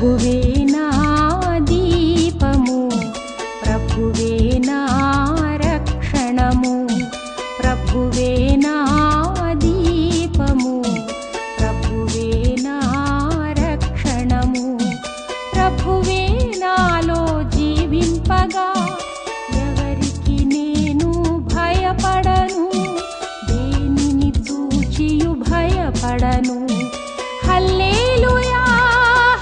ప్రభువే నా దీపము, ప్రభువే నా రక్షణము, ప్రభువే నా దీపము, ప్రభువే నా రక్షణము, ప్రభువే నాలో జీవింపగా ఎవరికి నేను భయపడను, దేనిని చూచియు భయపడను. హల్లెలూయా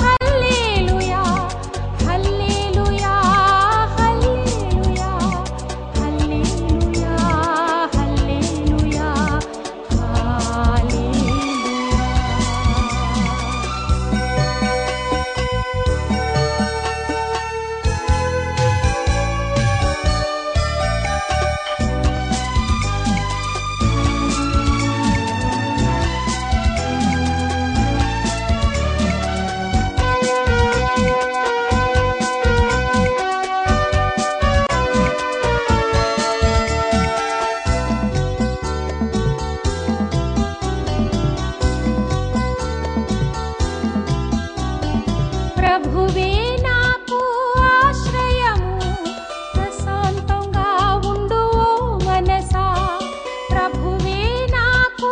హల్లెలూయా హల్లెలూయా హల్లెలూయా హల్లెలూయా హల్లెలూయా హల్లెలూయా. ప్రభువే నాకు ఆశ్రయము, ప్రశాంతంగా ఉండు ఓ మనసా. ప్రభువే నాకు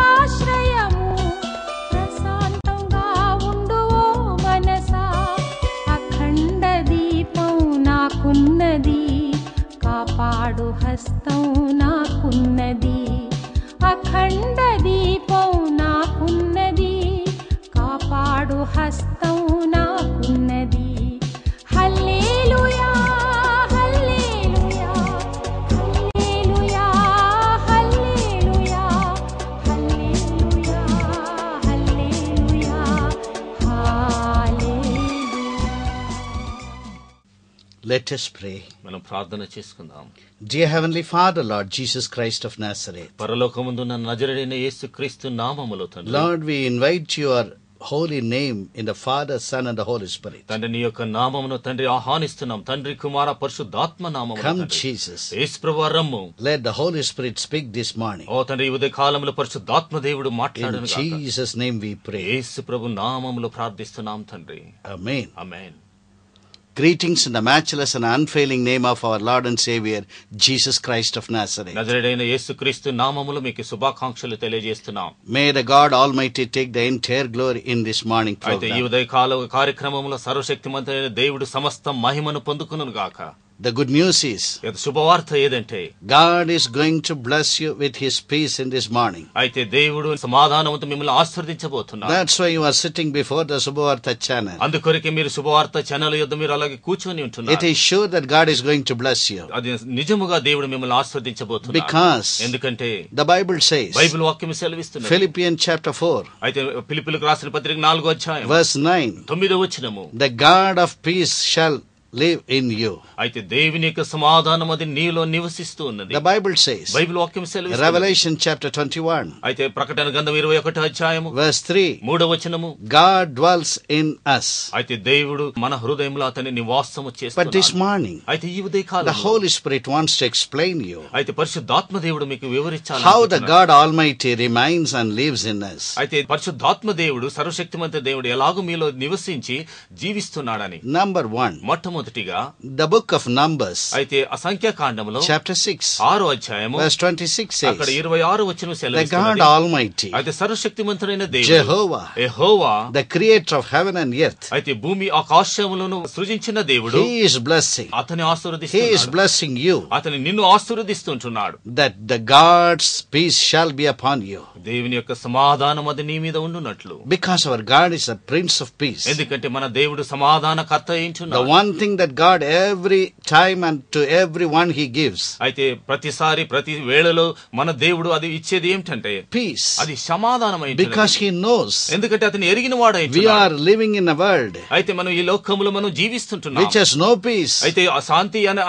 ఆశ్రయము, ప్రశాంతంగా ఉండు ఓ మనసా. అఖండ దీపం నాకున్నది, కాపాడు హస్తం నాకున్నది. అఖండ దీపం నాకున్నది, కాపాడు హస్తం నాకున్నది. హల్లెలూయా హల్లెలూయా హల్లెలూయా హల్లెలూయా హల్లెలూయా హల్లెలూయా హల్లెలూయా. Let us pray. మనం ప్రార్థన చేసుకుందాం. Dear Heavenly Father, Lord Jesus Christ of Nazareth, పరలోకమందున్న నజరేయుడైన యేసుక్రీస్తు నామములో తండ్రి, Lord, we invite your holy name in the Father, Son and the Holy Spirit. తండ్రి నీ యొక్క నామమును తండ్రి ఆహ్వానిస్తున్నాం. తండ్రి కుమార పరిశుద్ధాత్మ నామములో Come, తండ్రి. Jesus. యేసు ప్రభువా రమ్ము. Let the Holy Spirit speak this morning. ఓ తండ్రి ఈ ఉదయ కాలంలో పరిశుద్ధాత్మ దేవుడు In మాట్లాడును గాక. Jesus' name we pray. యేసు ప్రభు నామములో ప్రార్థిస్తున్నాం తండ్రి. Amen. Amen. Greetings in the matchless and unfailing name of our Lord and Savior, Jesus Christ of Nazareth. నజరేయుడైన యేసుక్రీస్తు నామములో మీకు శుభాకాంక్షలు తెలియజేస్తున్నాం. May the God Almighty take the entire glory in this morning అయితే ఈ program. ఉదయ కాల కార్యక్రమంలో సర్వశక్తిమంతుడైన దేవుడు సమస్త మహిమను పొందుకును గాక. The good news is, శుభవార్త ఏదంటే God is going to bless you with His peace in this morning. అయితే దేవుడు సమాధానంతో మిమ్మల్ని ఆశీర్వదించబోతున్నారు. That's why you are sitting before the Subhavartha channel. అందుకొరకే మీరు శుభవార్త ఛానల్ యొద్ద మీరు అలాగే కూర్చొని It ఉంటున్నారు. is sure that God is going to bless you. అది నిజముగా దేవుడు మిమ్మల్ని ఆశీర్వదించబోతున్నారు. Because ఎందుకంటే the Bible says, బైబిల్ వాక్యం సెలవిస్తుంది. Philippians chapter 4, అయితే ఫిలిప్పీయులకు రాసిన పత్రిక 4వ అధ్యాయం verse 9, 9వ వచనము, the God of peace shall live in you. అయితే దేవుని యొక్క సమాధానం అది నీలో నివసిస్తూ ఉన్నది. The Bible says, బైబిల్ వాక్యం సెలవిస్తుంది. Revelation chapter 21, అయితే ప్రకటన గ్రంథం 21వ అధ్యాయము verse 3, 3వ వచనము, God dwells in us. అయితే దేవుడు మన హృదయంలో అతని నివాసము But this చేస్తున్నాడు. morning, అయితే ఈ ఉదయ the కాలంలో Holy Spirit wants to explain you అయితే పరిశుద్ధాత్మ దేవుడు మీకు వివరించాలి. how the God Almighty remains and lives in us. అయితే పరిశుద్ధాత్మ దేవుడు సర్వశక్తిమంత దేవుడు ఎలాగో మీలో నివసించి జీవిస్తున్నాడని. Number 1, మొట్టమొదటిగా the book of Numbers, అయితే అసంఖ్యాకాండములో chapter 6, 6వ అధ్యాయము verse 26 అక్కడ says, 26 వచనం the God సెలవిస్తున్నది. Almighty, అయితే సర్వశక్తిమంతుడైన దేవుడు Jehovah, Jehovah, the creator of heaven and earth, అయితే భూమి ఆకాశములను సృజించిన దేవుడు He is blessing. అతని He is ఆశీర్వదిస్తున్నాడు. blessing you, అతని నిన్ను ఆశీర్వదిస్తుంటున్నాడు. that the God's peace shall be upon you. దేవుని యొక్క సమాధానం అది నీ మీద ఉండునట్లు. Because our God is the Prince of Peace. ఎందుకంటే మన దేవుడు సమాధానకర్త The అయించున్నాడు. one thing that God every time and to everyone He gives, అయితే ప్రతిసారి ప్రతి వేళలో మన దేవుడు అది ఇచ్చేది ఏమిటంటే peace. అది సమాధానమై Because He knows ఎందుకంటే అతను ఎరిగిన వాడై we are living in a world అయితే మనం ఈ లోకములో మనం జీవిస్తుంటున్నాం. which has no peace. అయితే ఆ శాంతి అనే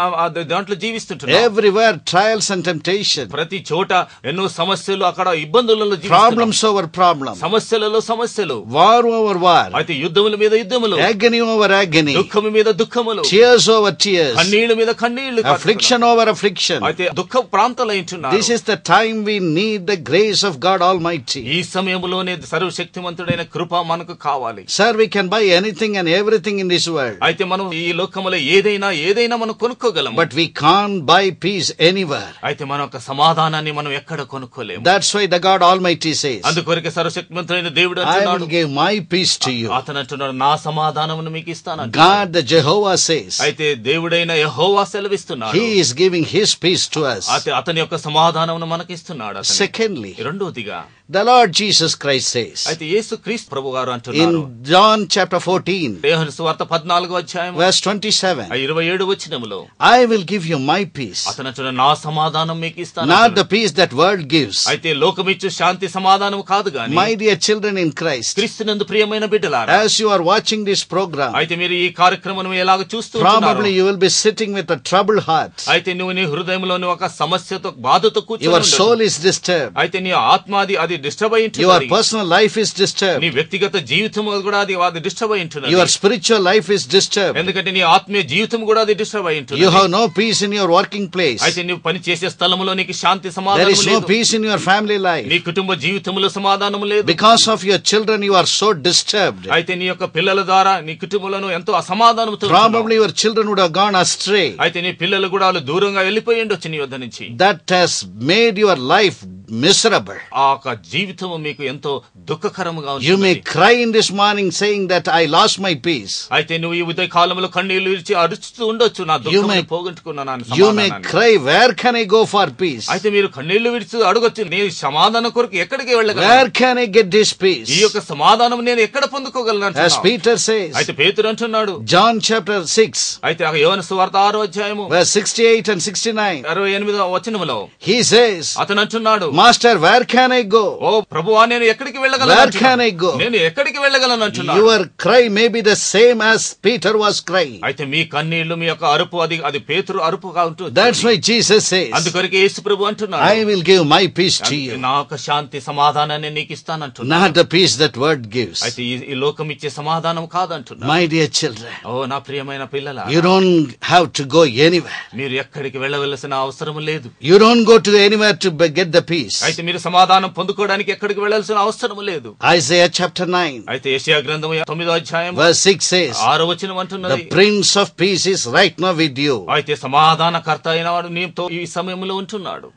దాంట్లో జీవిస్తుంటున్నాం. Everywhere trials and temptation, ప్రతి చోట ఎన్నో సమస్యలు, అక్కడ ఇబ్బందులలో జీవిస్తున్నాం. problems over problems, సమస్యలలో సమస్యలు, war over war, అయితే యుద్ధముల మీద యుద్ధములు, agony over agony. దుఃఖము మీద దుఃఖము శ్రమలు, tears over tears, కన్నీళ్ల మీద కన్నీళ్లు, affliction over affliction. అయితే దుఃఖ ప్రాంతాలైంటున్నారు. This is the time we need the grace of God Almighty. ఈ సమయంలోనే సర్వశక్తిమంతుడైన కృప మనకు కావాలి. Sir, we can buy anything and everything in this world, అయితే మనం ఈ లోకములో ఏదైనా మనం కొనుక్కోగలం. but we can't buy peace anywhere. అయితే మన యొక్క సమాధానాన్ని మనం ఎక్కడ కొనుక్కోలేము. That's why the God Almighty says, అందుకొరకే సర్వశక్తిమంతుడైన దేవుడు I will అంటున్నాడు, give my peace to you. అతను అంటున్నాడు, నా సమాధానమును మీకు ఇస్తాను. God the Jehovah says, అయితే దేవుడైన యెహోవా సెలవిస్తున్నాడు, He is giving His peace to us. అతని యొక్క సమాధానమును మనకిస్తున్నాడు. Secondly, రెండోదిగా the Lord Jesus Christ says, అయితే యేసు క్రీస్తు ప్రభువారు అంటున్నారు, in John chapter 14, యోహాను సువార్త 14వ అధ్యాయం 27, 27 వచనములో, I will give you my peace, అతను అంటున్నాడు, నా సమాధానం మీకు ఇస్తాను. not the peace that world gives. అయితే లోకమిచ్చు శాంతి సమాధానం కాదు గాని, My dear children in Christ, క్రీస్తునందు ప్రియమైన బిడ్డలారా, as you are watching this program, అయితే మీరు ఈ కార్యక్రమం ఎలాగ చూస్తూ probably ఉన్నారు, you will be sitting with a troubled heart. అయితే నువ్వు నీ హృదయంలోని ఒక సమస్యతో బాధతో కూర్చొని Your ఉండదు. soul is disturbed. అయితే నీ ఆత్మ అది డిస్టర్బ్ అయి Your ఉంటుంది. personal life is నీ disturbed. వ్యక్తిగత జీవితం కూడా అది డిస్టర్బ్ అయి ఉంటుంది. Your spiritual life is disturbed. ఎందుకంటే నీ ఆత్మీయ జీవితం కూడా అది డిస్టర్బ్ అయి ఉంటుంది. You have no peace in your working place. అయితే నువ్వు పని చేసే స్థలంలో నీకు శాంతి There సమాధానం is no లేదు. peace in your family నీ life. కుటుంబ జీవితంలో సమాధానం లేదు. Because of your children, you are so disturbed. అయితే నీ యొక్క పిల్లల ద్వారా నీ కుటుంబంలో ఎంతో అసమాధానంతో Probably your children would have gone astray. అయితే నీ పిల్లలు కూడా వాళ్ళు దూరంగా వెళ్ళిపోయి ఉండొచ్చు నీ వద్ద నుంచి. That has made your life miserable. ఆ యొక్క జీవితం మీకు ఎంతో దుఃఖకరముగా You may ఉంటుంది. cry in this morning saying that I lost my peace. అయితే నువ్వు ఈ ఉదయ కాలంలో కన్నీళ్లు విడిచి అరుస్తూ ఉండొచ్చు, నా You దుఃఖం may- పోగొట్టుకున్నాను You may సమాధానాన్ని. cry, where can I go for peace? అయితే మీరు కన్నీళ్లు విడిచి అడగొచ్చు, నీ సమాధానం కొరకు ఎక్కడికి Where వెళ్ళగలను, can I get this ఈ peace? యొక్క సమాధానం నేను ఎక్కడ పొందుకోగలను As అంటున్నావు. Peter says, అయితే పేతురు అంటున్నాడు, John chapter 6, అయితే ఆ యోహాను సువార్త 6వ అధ్యాయము verse 68 and 69, 68వ వచనములో he says, అతను అంటున్నాడు, Master, where can I go? ఓ ప్రభువా నేను ఎక్కడికి వెళ్ళగలను Where అంటున్నాడు. can I go? నేను ఎక్కడికి వెళ్ళగలను అంటున్నాడు. Your cry may be the same as Peter was crying. అయితే మీ కన్నీళ్లు మీ యొక్క అరుపు అది పేతురు అరుపుగా ఉంటుంది. That's why Jesus says, అందుకొరకే యేసు ప్రభు అంటున్నాడు, I will give my peace to you. నా యొక్క శాంతి సమాధానాన్ని నీకు ఇస్తానంటున్నాడు. Not the peace that word gives. అయితే ఈ లోకం ఇచ్చే సమాధానం కాదంటున్నాడు. My dear children, ఓ నా ప్రియమైన పిల్లల, you don't have to go anywhere. మీరు ఎక్కడికి వెళ్ళవలసిన అవసరం లేదు. You don't go to anywhere to get the peace. అయితే మీరు సమాధానం పొందుకోవడానికి ఎక్కడికి వెళ్ళాల్సిన అవసరం లేదు. Isaiah chapter 9, అయితే యెషయా గ్రంథం 9వ అధ్యాయం verse 6 says, 6వ వచనం అంటున్నది, the Prince of Peace is right now with you. అయితే సమాధానకర్త అయిన వాడు నీతో ఈ సమయంలో ఉంటున్నాడు.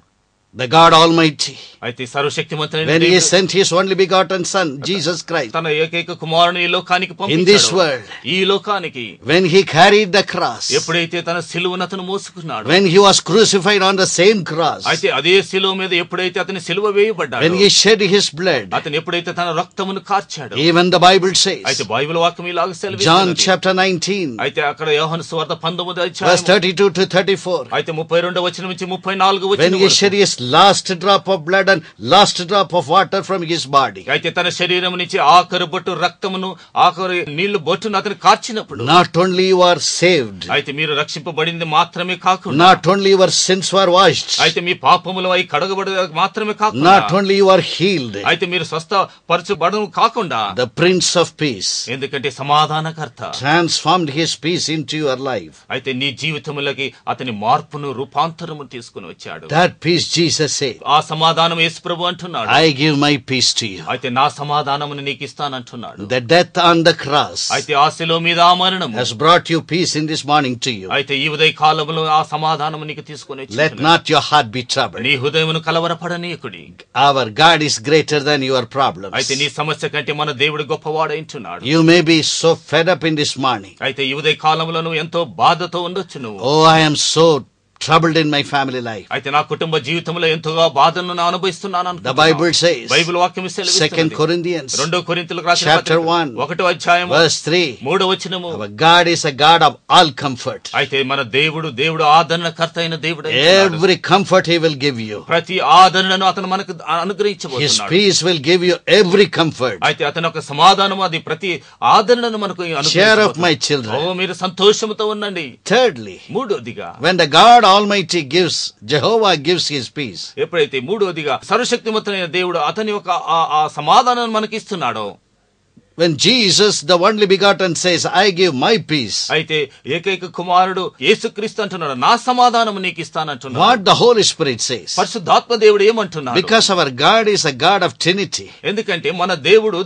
The God Almighty, అయితే సర్వశక్తిమంతుడైన when He దేవుడు sent His only begotten Son, Jesus Christ, తన ఏకైక కుమారుని ఈ లోకానికి in this పంపించాడు. world, ఈ లోకానికి when He carried the cross, ఎప్పుడైతే తన సిలువను అతను మోసుకున్నాడు, when He was crucified on the same cross, అయితే అదే సిలువ మీద ఎప్పుడైతే అతని సిలువ వేయబడ్డాడు, when He shed His blood, అతను ఎప్పుడైతే తన రక్తమును కార్చాడు, even the Bible అయితే says, బైబిల్ వాక్యం ఇలాగ John సెలవిస్తున్నది. chapter 19, అయితే అక్కడ యోహాను సువార్త 19వ verse అధ్యాయం 32 to 34, అయితే 32వ వచనం నుంచి 34వ when వచనం He వరకు. shed His last drop of blood and last drop of water from His body, అయితే తన శరీరం నుంచి ఆఖరు బొట్టు రక్తమును ఆఖరు నీళ్లు బొట్టును అతను కార్చినప్పుడు, not only you are saved, అయితే మీరు రక్షింపబడింది మాత్రమే కాకుండా, not only your sins were washed, అయితే మీ పాపములు అయి కడగబడి మాత్రమే కాకుండా, not only you are healed, అయితే మీరు స్వస్థపరచబడడం కాకుండా, the Prince of Peace ఎందుకంటే సమాధానకర్త transformed His peace into your life. అయితే నీ జీవితములకి అతని మార్పును రూపాంతరము తీసుకుని వచ్చాడు. That peace, Jesus said, ఆ సమాధానం యేసు ప్రభు అంటున్నాడు, I give my peace to you. అయితే నా సమాధానమును నీకు ఇస్తానంటున్నాడు. The death on the cross అయితే ఆ శిలువ మీద ఆ మరణము has brought you peace in this morning to you. అయితే ఈ ఉదయ కాలంలో ఆ సమాధానము నీకు తీసుకుని Let వచ్చినది. not your heart be troubled. నీ హృదయమును కలవరపడనీయకుడి. Our God is greater than your problems. అయితే నీ సమస్య కంటే మన దేవుడు గొప్పవాడైంటున్నాడు. You may be so fed up in this morning. అయితే ఈ ఉదయ కాలంలో నువ్వు ఎంతో బాధతో ఉండొచ్చు. నువ్వు Oh, I am so troubled in my family life. అయితే నా కుటుంబ జీవితంలో ఎంతగా బాధను నేను అనుభవిస్తున్నాను The Bible says, బైబిల్ వాక్యం 2 Corinthians 2 కొరింథీయులకు రాసిన chapter పత్రిక 1, 1వ అధ్యాయం verse 3, 3వ వచనము, our God is a God of all comfort. అయితే మన దేవుడు ఆదరణకర్త అయిన దేవుడు. Every comfort He will give you. ప్రతి ఆదరణను అతను మనకు His అనుగ్రహించబోతున్నాడు. peace will give you every comfort. అయితే అతని యొక్క సమాధానం అది ప్రతి ఆదరణను మనకు Cheer up, my అనుగ్రహించబోతున్నాడు. children. ఓ మీరు సంతోషంతో ఉండండి. Thirdly, మూడోదిగా when the God Almighty gives, Jehovah gives His peace, ఎప్పుడైతే మూడోదిగా సర్వశక్తిమంతుడైన దేవుడు అతని యొక్క ఆ సమాధానాన్ని మనకి ఇస్తున్నాడో, when Jesus, the only begotten, says, I give my peace, అయితే ఏకైక కుమారుడు యేసుక్రీస్తు అంటున్నాడు, నా సమాధానము నీకు ఇస్తానంటున్నాడు. what the Holy Spirit says? పరిశుద్ధాత్మ దేవుడు ఏమంటున్నాడు? Because our God is a God of Trinity. ఎందుకంటే మన దేవుడు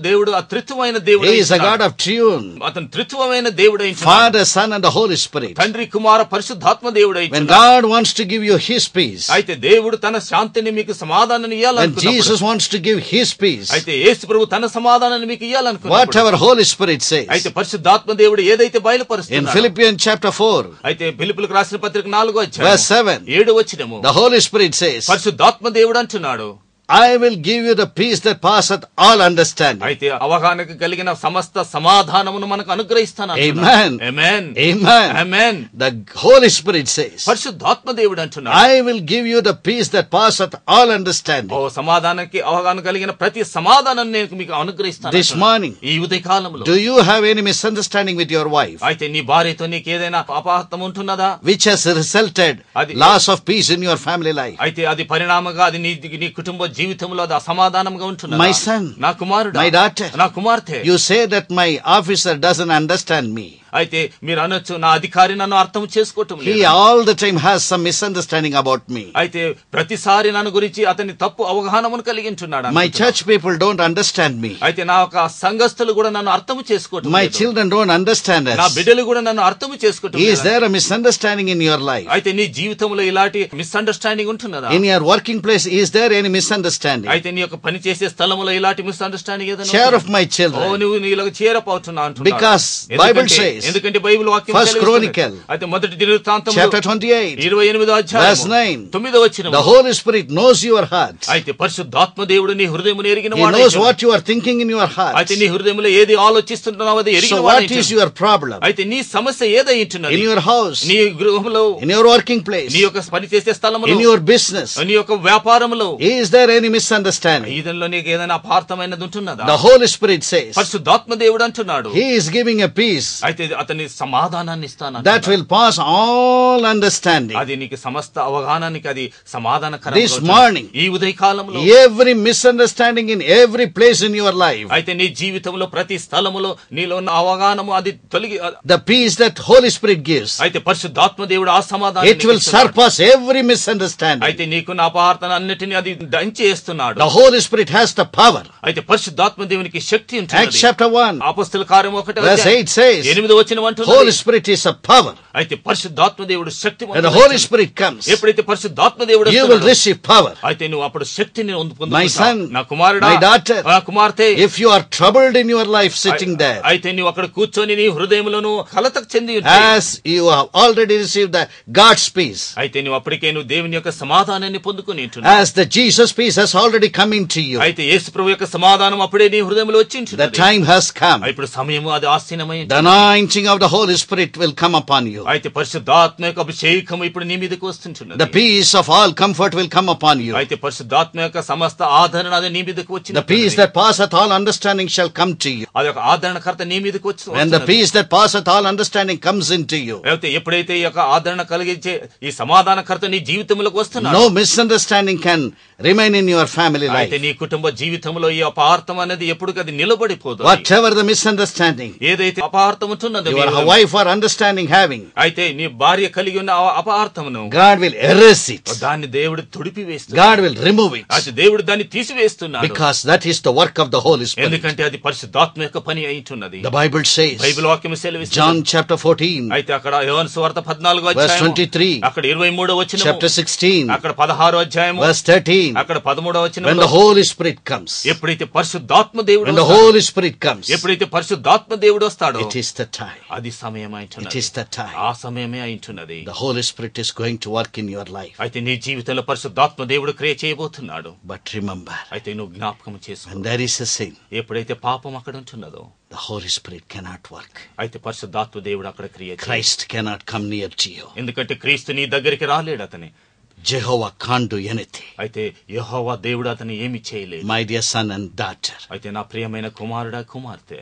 అత్రిత్వమైన దేవుడు. He is a God of triune. అతను త్రిత్వమైన దేవుడు అయిన Father, Son and the Holy Spirit. తండ్రి కుమార పరిశుద్ధాత్మ దేవుడు అయిన When God wants to give you His peace, అయితే దేవుడు తన శాంతిని మీకు సమాధానాన్ని when ఇవ్వాలనుకున్నప్పుడు, Jesus wants to give His peace, అయితే యేసు ప్రభు తన సమాధానాన్ని మీకు ఇవ్వాలనుకున్నప్పుడు, whatever Holy Spirit says, అయితే పరిశుద్ధాత్మ దేవుడు ఏదైతే in బయలుపరుస్తున్నాడో, Philippians chapter 4, అయితే ఫిలిప్పీయులకు రాసిన పత్రిక 4వ అధ్యాయం verse 7, 7వ వచనము, the Holy Spirit says, పరిశుద్ధాత్మ దేవుడు అంటున్నాడు, I will give you the peace that passeth all understanding. అయితే అవగాహనకు కలిగిన సమస్త సమాధానమును మనకు అనుగ్రహిస్తాను. Amen. Amen. Amen. Amen. The Holy Spirit says, పరిశుద్ధాత్మ దేవుడు అంటున్నాడు, I will give you the peace that passeth all understanding. ఓ సమాధానానికి అవగాహన కలిగిన ప్రతి సమాధానాన్ని నేను మీకు అనుగ్రహిస్తాను. This morning, ఈ ఉదయ కాలంలో do you have any misunderstanding with your wife, అయితే నీ భార్యతో నీకు ఏదైనా అపార్థం ఉంటున్నదా? which has resulted loss of peace in your family life? అయితే అది పరిణామంగా అది నీ కుటుంబ జీవితంలో అది అసమాధానంగా ఉంటున్నదా? My son, నా కుమారుడు, my daughter, నా కుమార్తె, you say that my officer doesn't understand me. అయితే మీరు అనొచ్చు, నా అధికారి నన్ను అర్థం చేసుకోవటం He లేదు. all the time has some misunderstanding about me. అయితే ప్రతిసారి నన్ను గురించి అతని తప్పు అవగాహనను కలిగి ఉంటున్నాడు. My church people don't understand me. అయితే నా యొక్క సంఘస్థులు కూడా నన్ను అర్థం చేసుకోవటం My లేదు. children don't understand నా us. బిడ్డలు కూడా నన్ను అర్థం చేసుకోవటం Is లేదు. there a misunderstanding in your life? అయితే నీ జీవితంలో ఇలాంటి misunderstanding ఉంటున్నదా? In your working place, is there any misunderstanding? అయితే నీ యొక్క పని చేసే స్థలములో ఇలాంటి మిస్అండర్స్టాండింగ్ ఏదైనా Share ఉంటుందా? of my oh children. నువ్వు నీలో చేరపోతున్నా అంటున్నావు. Because Bible says, ఎందుకంటే బైబిల్ వాక్యం First Chronicle, అయితే మొదటి దినవృత్తాంతములు chapter 28, 28వ అధ్యాయం verse 9, 9వ వచనం, the Holy Spirit knows your heart. అయితే పరిశుద్ధాత్మ దేవుడు నీ హృదయమును ఎరిగిన He వాడు. knows what you are thinking in your heart. అయితే నీ హృదయములో ఏది ఆలోచిస్తున్నావో అది ఎరిగిన So వాడు. what is your problem? అయితే నీ సమస్య ఏదై ఉంటున్నది? In your house, నీ గృహంలో, in your working place, నీ యొక్క పని చేసే స్థలములో, in your business, నీ యొక్క వ్యాపారములో, is there any misunderstanding? ఈదనలో నీకు ఏదైనా అపార్థమైనది ఉంటున్నదా? The Holy Spirit says, పరిశుద్ధాత్మ దేవుడు అంటున్నాడు, He is giving a peace అయితే అతని సమాధానాన్ని ఇస్తాను. that will pass all understanding. అది నీకు సమస్త అవగాహనానికి అది సమాధానకరం. This morning, ఈ ఉదయ కాలంలో every misunderstanding in every place in your life, అయితే నీ జీవితంలో ప్రతి స్థలములో నీలో ఉన్న అవగాహనము అది తొలగి, the peace that Holy Spirit gives, అయితే పరిశుద్ధాత్మ దేవుడు ఆ సమాధానం it will surpass every misunderstanding. అయితే నీకున్న అపార్థన అన్నిటిని అది దంచేస్తున్నాడు. The Holy Spirit has the power. అయితే పరిశుద్ధాత్మ దేవునికి శక్తి Acts ఉంటుంది. chapter 1, అపొస్తలుల కార్యం 1వ verse 8 says, 8వ వచనం అంటున్నది, Holy Spirit is a power. అయితే పరిశుద్ధాత్మ దేవుడు శక్తి. When the Holy Spirit comes, ఎప్పుడైతే పరిశుద్ధాత్మ దేవుడు you will వస్తున్నాడో, receive power. అయితే నువ్వు అప్పుడు శక్తిని My పొందుకుంటావు. son, నా కుమారుడా, my daughter, నా కుమార్తె, if you are troubled in your life sitting there, అయితే నువ్వు అక్కడ కూర్చొని నీ హృదయంలో కలతకు చెంది ఉంటే, as you have already received the God's peace, అయితే నువ్వు అప్పటికే నువ్వు దేవుని యొక్క సమాధానాన్ని పొందుకుని ఉంటున్నావు. as the Jesus peace has already come into you, అయితే యేసు ప్రభు యొక్క సమాధానం అప్పుడే నీ హృదయంలో వచ్చి the ఉంటున్నది. time has come. ఇప్పుడు సమయము అది ఆసీనమై The anointing of the Holy Spirit will come upon you. అయితే పరిశుద్ధాత్మ యొక్క అభిషేకం ఇప్పుడు నీ మీదకి వస్తుంటున్నది. The peace of all comfort will come upon you. అయితే పరిశుద్ధాత్మ యొక్క సమస్త ఆదరణ అది నీ మీదకి వచ్చింది. The peace that passeth all understanding shall come to you. అది ఒక ఆదరణకర్త నీ మీదకి వచ్చి When the peace that passeth all understanding comes into you, అయితే ఎప్పుడైతే ఈ యొక్క ఆదరణ కలిగించే ఈ సమాధానకర్త నీ జీవితంలోకి వస్తున్నాడు, no misunderstanding can remain in your family అయితే life. నీ కుటుంబ జీవితంలో ఈ అపార్థం అనేది ఎప్పుడు అది నిలబడిపోదు. Whatever the misunderstanding ఏదైతే అపార్థం ఉంటున్నదో your wife or understanding having, అయితే నీ భార్య కలిగి ఉన్న అపార్థమును God will erase it. దాన్ని దేవుడు తొడిపి వేస్తున్నాడు. God will remove it. అయితే దేవుడు దాన్ని తీసివేస్తున్నాడు. Because that is the work of the Holy Spirit. ఎందుకంటే అది పరిశుద్ధాత్మ యొక్క పని అయితున్నది. The Bible says, బైబిల్ వాక్యం సెలవిస్తుంది. John chapter 14, అయితే అక్కడ యోహాను సువార్త 14వ verse అధ్యాయం 23, అక్కడ 23వ వచనం, chapter 16, అక్కడ 16వ అధ్యాయం verse 13, అక్కడ 13వ వచనం, when the Holy Spirit comes, ఎప్పుడైతే పరిశుద్ధాత్మ దేవుడు when the వస్తాడో, Holy Spirit comes, ఎప్పుడైతే పరిశుద్ధాత్మ దేవుడు వస్తాడో, it is the time. అది సమయం It అయితున్నది. is the time. ఆ సమయమే అయితున్నది. The Holy Spirit is going to work in your life. అయితే నీ జీవితంలో పరిశుద్ధాత్మ దేవుడు క్రియ చేయబోతున్నాడు. But remember, అయితే నువ్వు జ్ఞాపకం చేసుకో, when there is a sin, ఎప్పుడైతే పాపం అక్కడ ఉంటున్నదో, the Holy Spirit cannot work. అయితే పరిశుద్ధాత్మ దేవుడు అక్కడ క్రియ చేయడు. Christ cannot come near to you. ఎందుకంటే క్రీస్తు నీ దగ్గరికి రాలేడు. అతని Jehovah can't do anything. అయితే యెహోవా దేవుడు అతను ఏమి చేయలేదు. My dear son and daughter, అయితే నా ప్రియమైన కుమారుడా, కుమార్తె,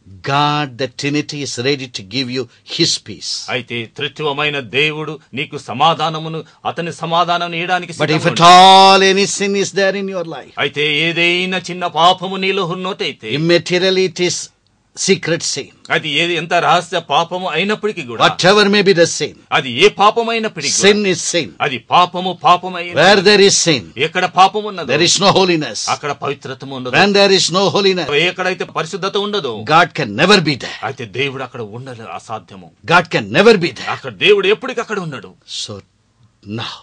God, the Trinity, is ready to give you His peace. అయితే త్రిత్వమైన దేవుడు నీకు సమాధానమును, అతని సమాధానం ఇవ్వడానికి But if సిద్ధంగా at ఉన్నాడు. all any sin is there in your life, అయితే ఏదైనా చిన్న పాపము నీలో ఉన్నట్టయితే, immaterially it is secret sin, అది ఏది ఎంత రహస్య పాపము అయినప్పటికీ కూడా, whatever may be the sin, అది ఏ పాపం అయినప్పటికీ కూడా, sin is sin. అది పాపమే. Where there is sin, ఎక్కడ పాపం ఉన్నదో there is no holiness. అక్కడ పవిత్రత ఉండదు. When there is no holiness, ఎక్కడైతే పరిశుద్ధత ఉండదో God can never be there. అయితే దేవుడు అక్కడ ఉండలేదు, అసాధ్యము. God can never be there. అక్కడ దేవుడు ఎప్పటికీ అక్కడ ఉన్నాడు. So now,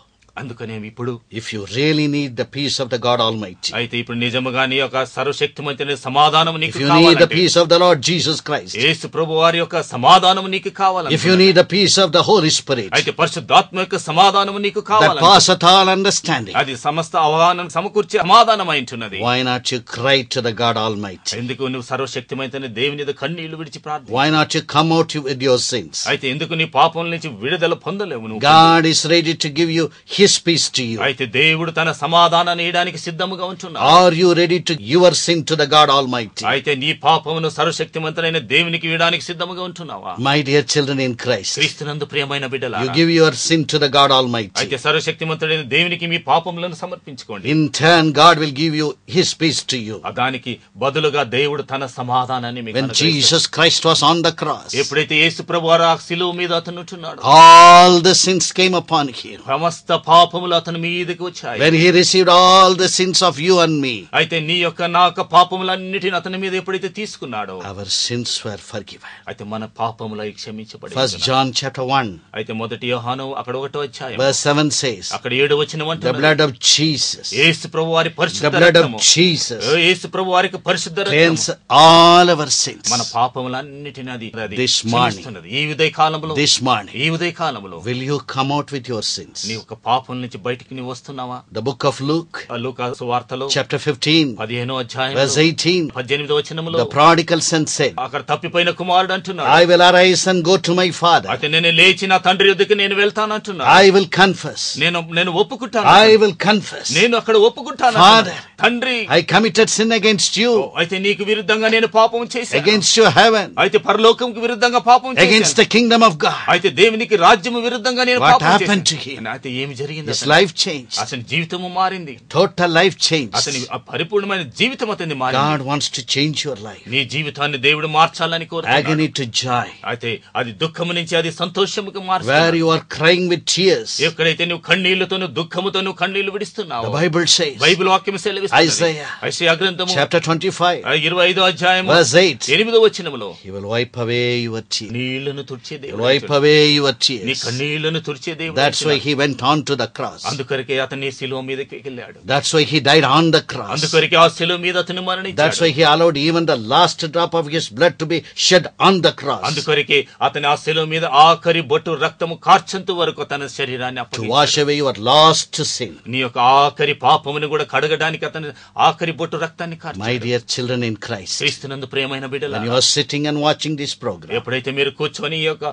అందుకనే ఇప్పుడు if you really need the peace of the God Almighty, అయితే ఇప్పుడు నిజముగా నీ యొక్క సర్వశక్తిమంతుని సమాధానం if నీకు you need the కావాలంటే, peace of the Lord Jesus Christ, యేసు ప్రభు వారి యొక్క సమాధానం నీకు కావాలంటే, if you need the peace of the Holy Spirit అయితే పరిశుద్ధాత్మ యొక్క సమాధానం నీకు that కావాలంటే, passeth all understanding, అది సమస్త అవగాహన సమకూర్చే సమాధానం అయింటున్నది. why not you cry to the God Almighty? ఎందుకు నువ్వు సర్వశక్తిమంతుని దేవుని మీద కన్నీళ్లు విడిచి ప్రార్థన? Why not you come out with your sins? అయితే ఎందుకు నీ పాపం నుంచి విడుదల పొందలేవు నువ్వు? God is ready to give you His peace to you. అయితే దేవుడు తన సమాధానాన్ని ఇవ్వడానికి సిద్ధముగా ఉంటున్నాడు. Are you ready to your sin to the God Almighty? అయితే నీ పాపమును సర్వశక్తిమంతుడైన దేవునికి ఇవ్వడానికి సిద్ధముగా ఉంటున్నావా? My dear children in Christ, క్రీస్తునందు ప్రియమైన బిడ్డలారా, you give your sin to the God Almighty. అయితే సర్వశక్తిమంతుడైన దేవునికి మీ పాపములను సమర్పించుకోండి. In turn, God will give you His peace to you. దానికి బదులుగా దేవుడు తన సమాధానాన్ని మీకు When అనుగ్రహిస్తాడు. Jesus Christ was on the cross, ఎప్పుడైతే యేసు ప్రభువారు ఆ శిలువ మీద అతను ఉంటున్నాడు, all the sins came upon Him. సమస్త పాపములు అతని మీదకి వచ్చాయి. When He received all the sins of you and me, అయితే నీ యొక్క నా యొక్క పాపములన్నిటిని అతని మీద ఎప్పుడైతే తీసుకున్నాడో, our sins were forgiven. అయితే మన పాపములు క్షమించబడి. 1 John chapter 1 అయితే మొదటి యోహాను అక్కడ 1వ అధ్యాయం verse 7 says, అక్కడ 7వ వచనం the అంటున్నది, blood of Jesus, యేసు ప్రభువారి the పరిశుద్ధ blood of రక్తము, Jesus యేసు ప్రభువారికి పరిశుద్ధ రక్తము cleanse all our sins. మన పాపములన్నిటిని అది This morning, క్షమిస్తున్నది. ఈ ఉదయ కాలంలో, this morning, ఈ ఉదయ కాలంలో will you come out with your sins? నీ యొక్క పాపం నుంచి బయటికి నీవు వస్తున్నావా? The book of Luke లూకా సువార్తలో chapter 15 15వ అధ్యాయం verse 18, 18వ వచనములో the prodigal son said, అక్కడ తప్పిపోయిన కుమారుడు అంటున్నాడు, I will arise and go to my father. అయితే నేను లేచి నా తండ్రి యొద్దకు నేను వెళ్తాను అంటున్నాడు. I will confess. నేను ఒప్పుకుంటాను. I will confess. నేను అక్కడ ఒప్పుకుంటాను. Father, తండ్రి, I committed sin against you, అయితే నీకు విరుద్ధంగా నేను పాపం చేశాను. against your heaven, అయితే పరలోకంకు విరుద్ధంగా పాపం against చేశాను. the kingdom of God. అయితే దేవునికి రాజ్యము విరుద్ధంగా నేను What పాపం happened to చేశాను. him? అయితే ఏమి జరిగింది? His life changed. అతని జీవితము మారింది. Total life changed. అతని పరిపూర్ణమైన జీవితం అతని మారింది. God wants to change your life. నీ జీవితాన్ని దేవుడు మార్చాలని కోరుతున్నాడు. Agony to joy. అయితే అది దుఃఖము నుంచి అది సంతోషముగా Where మార్చాలి. you are crying with tears. ఎక్కడైతే నువ్వు కన్నీళ్లతోను దుఃఖముతోను కన్నీళ్లు విడుస్తున్నావు, The Bible says, బైబిల్ వాక్యం సెలవిస్తుంది. Isaiah యెషయా గ్రంథము chapter 25 25వ అధ్యాయం verse 8, 8వ వచనములో, He will wipe away your tears. నీళ్లను తుడిచే He will దేవుడు, wipe away your నీ tears. కన్నీళ్లను తుడిచే దేవుడు. That's why He went on to the cross. అందుకొరకే అతన్ని శిలువ మీదకి వెళ్ళాడు. That's why He died on the cross. అందుకొరకే ఆ శిలువ మీద అతను That's మరణించాడు. why He allowed even the last drop of His blood to be shed on the cross, అందుకొరకే అతని ఆ శిలువ మీద ఆఖరి బొట్టు రక్తము కార్చంత వరకు తన శరీరాన్ని to అప్పగించాడు. wash away your last sin. నీ యొక్క ఆఖరి పాపమును కూడా కడగడానికి అతని ఆఖరి బొట్టు రక్తాన్ని My కార్చాడు. dear children in Christ, క్రీస్తునందు ప్రియమైన when you బిడ్డలారా, are sitting and watching this program, ఎప్పుడైతే మీరు కూర్చొని ఈ యొక్క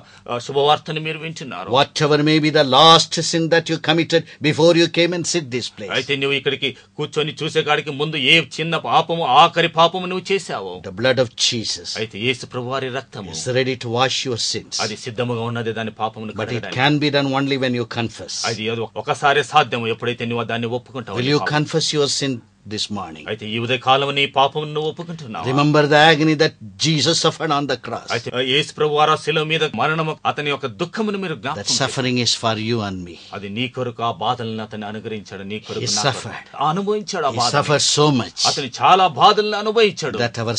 శుభవార్తను మీరు వింటున్నారు, whatever may be the last sin that you committed before you came and sit this place, అయితే నువ్వు ఇక్కడికి కూర్చొని చూసే కాడికి ముందు ఏ చిన్న పాపము ఆఖరి పాపము నువ్వు చేశావో, the blood of Jesus అయితే యేసు ప్రభువారి రక్తము is ready to wash your sins. అది సిద్ధముగా ఉన్నది దాని పాపమును But it కడగడానికి. can be done only when you confess. అది ఒకసారి సాధ్యము ఎప్పుడైతే నువ్వు దాన్ని ఒప్పుకుంటావు. Will you confess your sin this morning? అయితే ఈ ఉదయ కాలం నీ పాపం నువ్వు ఒప్పుకుంటున్నావు. Remember the agony that Jesus suffered on the cross. అయితే యేసు ప్రభువారు శిలువ మీద మరణము అతని యొక్క దుఃఖమును మీరు That జ్ఞాపకం చేసుకోండి. suffering is for you and me. అది నీ కొరకు ఆ బాధలను అతను అనుగ్రహించాడు. నీ కొరకు He నా కొరకు. suffered. అనుభవించాడు ఆ He బాధ. suffered so much అతను చాలా బాధలను అనుభవించాడు. that our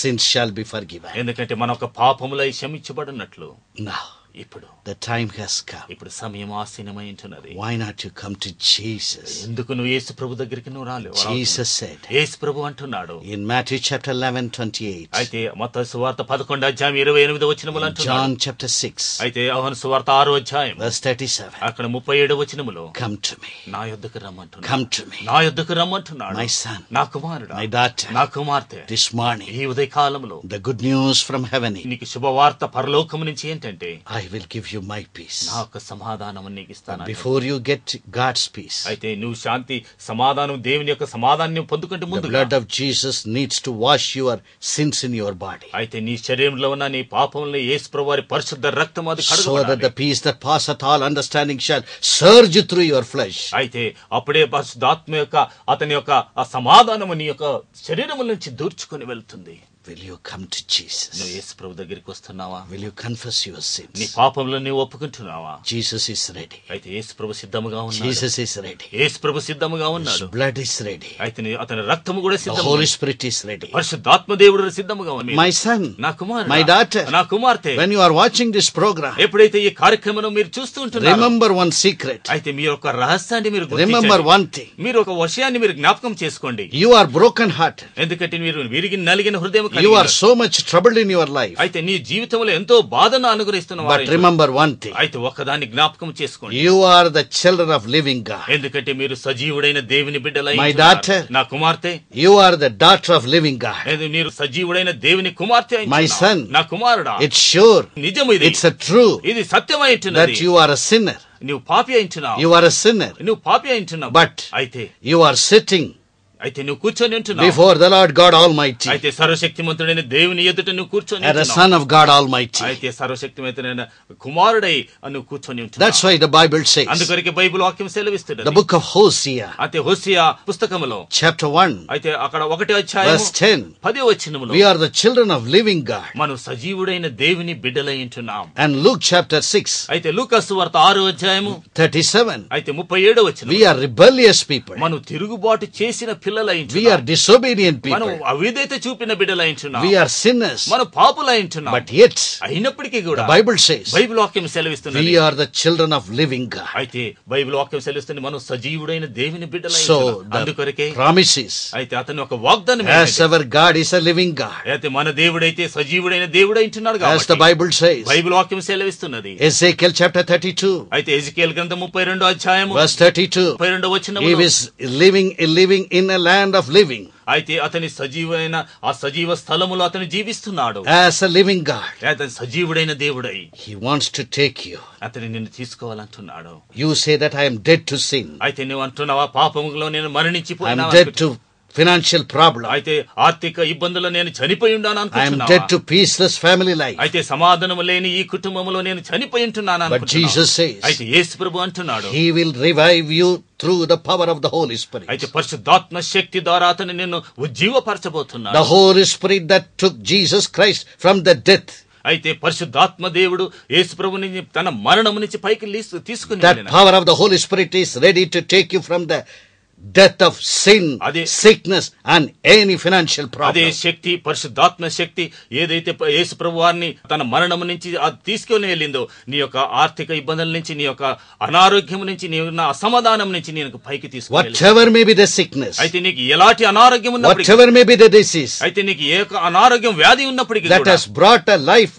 sins shall be forgiven. ఎందుకంటే మన ఒక పాపములై క్షమించబడినట్లు. Now, ఇప్పుడు the time has come. ఇప్పుడు సమయం ఆసీనమై ఉంటున్నది. Why not you come to Jesus? ఎందుకు నువ్వు యేసు ప్రభు దగ్గరికి నువ్వు రాలేవు? Jesus said యేసు ప్రభు అంటున్నాడు. in Matthew chapter 11:28, అయితే మత్తయి సువార్త 11వ అధ్యాయం 28వ వచనములు అంటున్నాడు. John chapter 6 అయితే యోహాను సువార్త 6వ అధ్యాయం verse 37, అక్కడ 37వ వచనములో, come to me, నా యొద్దకు రమ్మంటున్నాడు. come to me, నా యొద్దకు రమ్మంటున్నాడు. my son, నా కుమారుడా, my daughter. నా కుమార్తె. This morning, ఈ ఉదయ కాలంలో the good news from heaven, నీకు శుభవార్త పరలోకము నుంచి ఏంటంటే, I will give you my peace. నా యొక్క సమాధానం నీకు ఇస్తాను. Before you get God's peace, అయితే నువ్వు శాంతి సమాధానం దేవుని యొక్క సమాధానం పొందుకుంటే the ముందు blood of Jesus needs to wash your sins in your body, అయితే నీ శరీరంలో ఉన్న నీ పాపంలో యేసు ప్రభువారి పరిశుద్ధ రక్తం అది so that కడుగుతాడు. the peace that passeth all understanding shall surge through your flesh. అయితే అప్పుడే పరిశుద్ధాత్మ యొక్క అతని యొక్క ఆ సమాధానము నీ యొక్క శరీరం నుంచి దూర్చుకొని వెళ్తుంది. Will you come to Jesus? నువ్వు యేసు ప్రభు దగ్గరికి వస్తున్నావా? Will you confess your నీ sins? పాపంలో నీవు ఒప్పుకుంటున్నావా? Jesus is ready. అయితే యేసు ప్రభు సిద్ధముగా ఉన్నాడు. Jesus is ready. యేసు ప్రభు సిద్ధముగా His ఉన్నాడు. blood is ready. అయితే అతని రక్తము కూడా The సిద్ధముగా Holy ఉంది. Spirit is ready. పరిశుద్ధాత్మ దేవుడు సిద్ధముగా ఉన్నాడు. My son, నా కుమారుడా, my daughter, నా కుమార్తె, when you are watching this program, ఎప్పుడైతే ఈ కార్యక్రమం మీరు చూస్తూ ఉంటున్నారు, remember one secret. అయితే మీరు ఒక రహస్యాన్ని మీరు Remember గుర్తించండి. one thing. మీరు ఒక విషయాన్ని మీరు జ్ఞాపకం చేసుకోండి. You are broken hearted. ఎందుకంటే మీరు విరిగి నలిగిన హృదయం కలిగి You are ఉన్నారు. so much troubled in your life. అయితే నీ జీవితంలో ఎంతో బాధను అనుగ్రహిస్తున్న But వారు. remember one thing. అయితే ఒకదాన్ని జ్ఞాపకం చేసుకోండి. You are the children of living God. ఎందుకంటే మీరు సజీవుడైన దేవుని బిడ్డలై My ఉంటున్నారు. daughter. నా కుమార్తె, You are the daughter of living God. మీరు సజీవుడైన దేవుని కుమార్తె అయి My ఉంటున్నారు. son. నా కుమారుడా, It's sure. నిజము ఇది. It's a true ఇది సత్యమై ఉంటున్నది. that you are a sinner. నువ్వు పాపి అయింటున్నావు. You are a sinner. నువ్వు పాపి అయింటున్నావు. But అయితే you are sitting నువ్వు కూర్చొని ఉంటున్నావు. before the Lord God Almighty అయితే సర్వశక్తిమంతుడైన దేవుని ఎదుట నువ్వు కూర్చొని as a ఉంటున్నావు. son of God Almighty. అయితే సర్వశక్తిమంతుడైన కుమారుడై నువ్వు కూర్చొని ఉంటున్నావు. That's why the Bible says, అందుకొరకే బైబిల్ వాక్యం సెలవిస్తున్నది. the book of Hosea, అయితే హోషేయ పుస్తకములో chapter 1, అయితే అక్కడ 1వ అధ్యాయం verse 10, 10వ వచనములో we are the children of living God. మనం సజీవుడైన దేవుని బిడ్డలై ఉంటున్నాం. And Luke chapter 6, అయితే లూకా సువార్త 6వ అధ్యాయము 37, అయితే 37వ వచనం, we are rebellious people. మనం తిరుగుబాటు చేసిన పిల్లలై We ఉంటున్నాం. are disobedient మనం people. అవిధేయత చూపిన బిడ్డలై ఉంటున్నాం. We are sinners. మనం పాపులై ఉంటున్నాం. But yet, అయినప్పటికీ కూడా the Bible says, బైబిల్ వాక్యం సెలవిస్తున్నది. we are the children of living God. అయితే బైబిల్ వాక్యం సెలవిస్తుంది మనం సజీవుడైన దేవుని బిడ్డలై So, ఉంటున్నాం. అందుకొరకే the promises, అయితే అతను ఒక వాగ్దానం as ఏంటంటే, our God is a living God, అయితే మన దేవుడైతే సజీవుడైన దేవుడై ఉంటున్నాడు as the కాబట్టి Bible says, బైబిల్ వాక్యం సెలవిస్తున్నది. Ezekiel chapter 32, అయితే ఎజెకియెల్ గ్రంథం 32వ అధ్యాయము verse 32, 32వ he వచనములో is living in a land of living, అయితే అతని సజీవైన ఆ సజీవ స్థలములో అతను జీవిస్తున్నాడు. as a living God. అతని సజీవుడైన దేవుడై He wants to take you. అతని నిన్ను తీసుకోవాలంటున్నాడు. You say that I am dead to sin. అయితే నువ్వు అంటున్నావా పాపములో నేను I am మరణించిపోయినా, dead to financial problem. అయితే ఆర్థిక ఇబ్బందుల్లో నేను చనిపోయి ఉన్నాను I am అనుకుంటున్నావా? dead to peaceless family life. అయితే సమాధానము లేని ఈ కుటుంబంలో నేను చనిపోయి ఉంటున్నాను But అనుకుంటున్నావా? Jesus says, అయితే యేసు ప్రభు అంటున్నాడు, He will revive you through the power of the Holy Spirit. అయితే పరిశుద్ధాత్మ శక్తి ద్వారా అతను నిన్ను ఉజ్జీవపరచబోతున్నాడు. The Holy Spirit that took Jesus Christ from the death, అయితే పరిశుద్ధాత్మ దేవుడు యేసు ప్రభుని తన మరణము నుంచి పైకి తీసుకుని that వెళ్ళిన power of the Holy Spirit is ready to take you from the death of sin, sickness and any financial అదే problem. శక్తి, పరిశుద్ధాత్మ శక్తి ఏదైతే యేసు ప్రభు వారిని తన మరణము నుంచి అది తీసుకొని వెళ్ళిందో, నీ యొక్క ఆర్థిక ఇబ్బందుల నుంచి, నీ యొక్క అనారోగ్యం నుంచి, నీ ఉన్న అసమాధానం నుంచి నేను పైకి తీసుకొని Whatever may be the sickness, అయితే నీకు ఎలాంటి అనారోగ్యం ఉన్నప్పటికీ, whatever may be the disease అయితే నీకు ఏ అనారోగ్యం వ్యాధి ఉన్నప్పటికీ that కూడా, has brought a life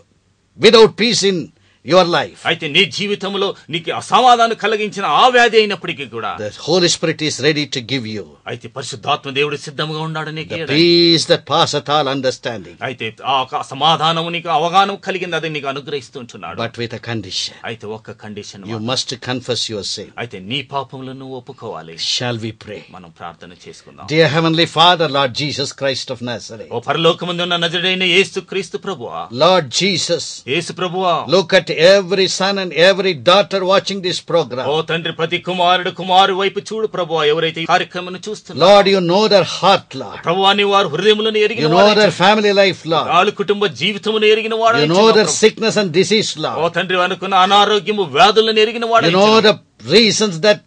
without peace in your life, అయితే నీ జీవితంలో నీకు అసమాధానం కలిగించిన ఆ వ్యాధి అయినప్పటికీ కూడా, the Holy Spirit is ready to give you అయితే పరిశుద్ధాత్మ దేవుడు సిద్ధంగా ఉన్నాడు నీకు the ఇవ్వడానికి. peace that passeth all understanding, అయితే ఆ సమాధానము నీకు అవగాహన కలిగింది, అది నీకు అనుగ్రహిస్తుంటున్నాడు. but with a condition. అయితే ఒక్క condition, You must confess your sin. అయితే నీ పాపములను నువ్వు ఒప్పుకోవాలి. Shall we pray? మనం ప్రార్థన చేసుకుందాం. Dear Heavenly Father, Lord Jesus Christ of Nazareth, ఓ పరలోకమందు ఉన్న నజరేయుడైన యేసు క్రీస్తు ప్రభువా, Lord Jesus, యేసు ప్రభువా, look at every son and every daughter watching this program. ఓ తండ్రి, ప్రతి కుమారు వైపు చూడు ప్రభువా, ఎవరైతే ఈ కార్యక్రమం చూస్తున్నారు. Lord, you know their heart, Lord. ప్రభువా, నీ వారు హృదయములను ఎరిగిన You know their family life, Lord. వాళ్ళ కుటుంబ జీవితమును ఎరిగిన వాడు. You know their sickness and disease, oh Lord. తండ్రి, అనుకున్న అనారోగ్యము వ్యాధులను ఎరిగిన వాడు. You know the reasons that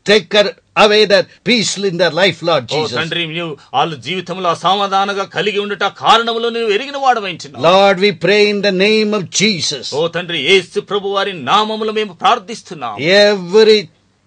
take away that peace in their life, Lord oh Jesus. తండ్రి, నీవు వాళ్ళ జీవితంలో అసమాధానంగా కలిగి ఉండుట కారణములు నువ్వు ఎరిగిన వాడవైంటున్నావు. Lord, we pray in the name of Jesus. ఓ తండ్రి, యేసు ప్రభు వారి నామములో మేము ప్రార్థిస్తున్నాం. Every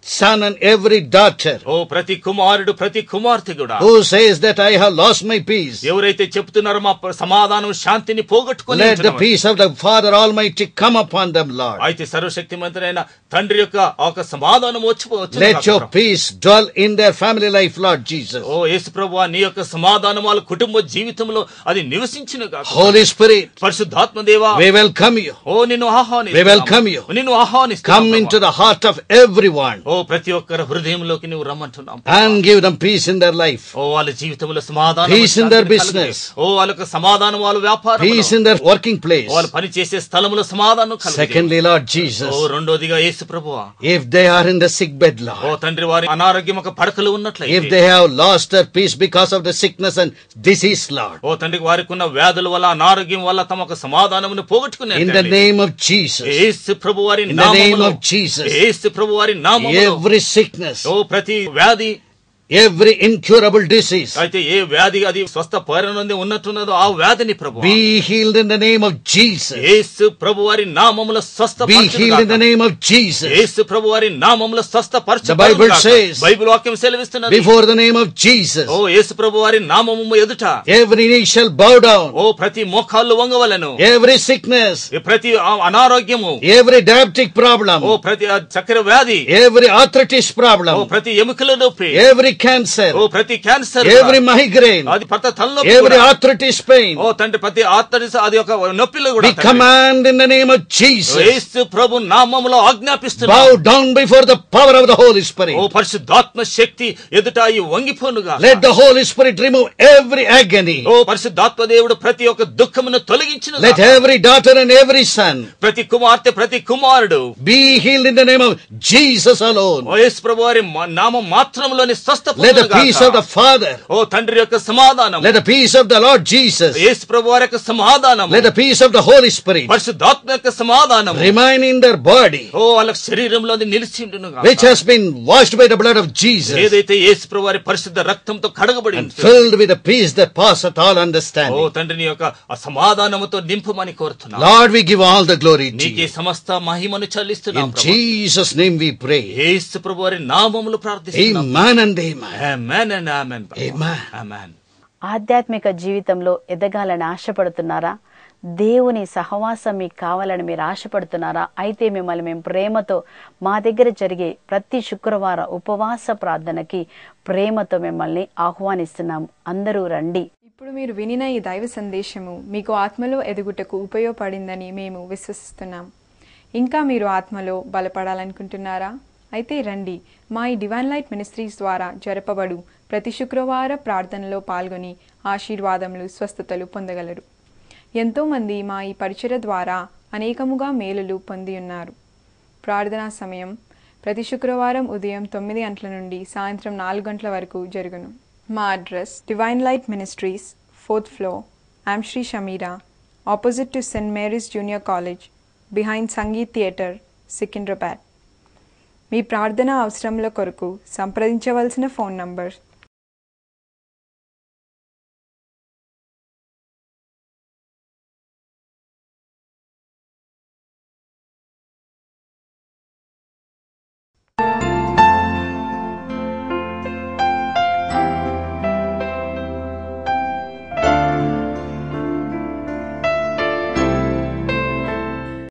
son and every daughter ఓ ప్రతి కుమారుడు, ప్రతి కుమార్తె కూడా who says that I have lost my peace, ఎవరైతే చెప్తున్నారో మా సమాధానం శాంతిని పోగొట్టుకొని let the ఉంటున్నామని. peace of the Father Almighty come upon them, Lord. అయితే సర్వశక్తిమంతుడైన తండ్రి యొక్క ఒక సమాధానం వచ్చి Let your peace dwell in their family life, Lord Jesus. ఓ యేసు ప్రభువా, నీ యొక్క సమాధానం వాళ్ళ కుటుంబ జీవితంలో అది నివసించును గాక. Holy Spirit, పరిశుద్ధాత్మ దేవా, we welcome you. ఓ నిన్ను We welcome you. నిన్ను ఆహ్వానిస్తున్నాము. Come into the heart of everyone. ఓ ప్రతి ఒక్కరి హృదయంలోకి నువ్వు రమ్మంటున్నాం. and give them peace in their life, ఓ వాళ్ళ జీవితంలో సమాధానం, peace in their business, ఓ వాళ్ళకి సమాధానం, వాళ్ళ వ్యాపారం, peace in their working place. వాళ్ళు పని చేసే స్థలములో సమాధానం కలుగు. Secondly, Lord Jesus, ఓ రెండోదిగా యేసు ప్రభువా, if they are in the sick bed, Lord, ఓ తండ్రి వారి అనారోగ్యం ఒక పడకలు ఉన్నట్లయితే, if they have lost their peace because of the sickness and disease, Lord, ఓ తండ్రి వారికి ఉన్న వ్యాధుల వల్ల అనారోగ్యం వల్ల తమ ఒక సమాధానమును పోగొట్టుకునే in the name of Jesus, యేసు ప్రభువారి in the name నామములో, of Jesus, యేసు ప్రభువారి నామములో every sickness, ఓ ప్రతి వ్యాధి, every incurable disease, అయితే ఏ వ్యాధి అది స్వస్థ పరిణంది ఉన్నట్టున్నదో ఆ వ్యాధిని ప్రభువా, be healed in the name of Jesus, యేసు ప్రభువారి నామములో స్వస్థ be healed in the name of Jesus. యేసు ప్రభువారి నామములో స్వస్థపరచు. The Bible says, బైబిల్ వాక్యం సెలవిస్తున్నది, before the name of Jesus, ఓ యేసు ప్రభువారి నామము ఎదుట every knee shall bow down, ఓ ప్రతి మోకాళ్ళు వంగవలెను, every sickness, ప్రతి అనారోగ్యము, every diabetic problem, ఓ ప్రతి చక్కెర వ్యాధి, every arthritis ఓ problem, ప్రతి ఎముకల నొప్పి, every cancer, ఓ ప్రతి క్యాన్సర్, every migraine, అది ప్రతి తలనొప్పి every కూడా, arthritis pain, ఓ తండ్రి ప్రతి ఆర్థరిస్ అది ఒక నొప్పిలో కూడా we command in the name of Jesus, యేసు ప్రభు నామములో ఆజ్ఞాపిస్తున్నాం, bow down before the power of the Holy oh Spirit. పరిశుద్ధాత్మ శక్తి ఎదుట ఈ వంగిపోనుగా. Let the Holy Spirit remove every agony. ఓ పరిశుద్ధాత్మ దేవుడు ప్రతి ఒక్క దుఃఖమును తొలగించును. Let every daughter and every son ప్రతి కుమార్తె ప్రతి కుమారుడు be healed in the name of Jesus alone. ఓ యేసు ప్రభువారి నామం మాత్రములోని స్వస్థ Let the peace of the Father, ఓ తండ్రి యొక్క సమాధానం, let the peace of the Lord Jesus, యేసు ప్రభువారి యొక్క సమాధానం, let the peace of the Holy Spirit పరిశుద్ధాత్మ యొక్క సమాధానం remain in their body, ఓ వాళ్ళ శరీరంలో నిలిచిండునుగా, which has been washed by the blood of Jesus, ఏదైతే యేసు ప్రభువారి పరిశుద్ధ రక్తంతో కడగబడి and filled with the peace that passeth all oh understanding. తండ్రిని యొక్క ఆ సమాధానముతో నింపమని కోరుతున్నాం. Lord, we give all the glory to నీకే you. సమస్త మహిమను చెల్లిస్తున్నాం In ప్రభువా. Jesus' name we pray. యేసు ప్రభువారి నామములో ప్రార్థిస్తున్నాం. Amen and amen. Amen and amen. Amen. ఆమేన్. ఆధ్యాత్మిక జీవితంలో ఎదగాలని ఆశపడుతున్నారా? దేవుని సహవాసం మీకు కావాలని మీరు ఆశపడుతున్నారా? అయితే మిమ్మల్ని మేము ప్రేమతో మా దగ్గర జరిగే ప్రతి శుక్రవారం ఉపవాస ప్రార్థనకి ప్రేమతో మిమ్మల్ని ఆహ్వానిస్తున్నాం. అందరూ రండి. ఇప్పుడు మీరు వినిన ఈ దైవ సందేశము మీకు ఆత్మలో ఎదుగుటకు ఉపయోగపడిందని మేము విశ్వసిస్తున్నాం. ఇంకా మీరు ఆత్మలో బలపడాలనుకుంటున్నారా? అయితే రండి, మా ఈ డివైన్ లైట్ మినిస్ట్రీస్ ద్వారా జరపబడు ప్రతి శుక్రవార ప్రార్థనలో పాల్గొని ఆశీర్వాదములు, స్వస్థతలు పొందగలరు. ఎంతోమంది మా ఈ పరిచర్య ద్వారా అనేకముగా మేలులు పొంది ఉన్నారు. ప్రార్థనా సమయం ప్రతి శుక్రవారం ఉదయం 9 గంటల నుండి సాయంత్రం 4 గంటల వరకు జరుగును. మా address divine light ministries, 4th floor, Amsri Shamira, opposite to saint Mary's junior college, behind Sangeet theatre, Secunderabad. మీ ప్రార్థన అవసరముల కొరకు సంప్రదించవలసిన ఫోన్ నంబర్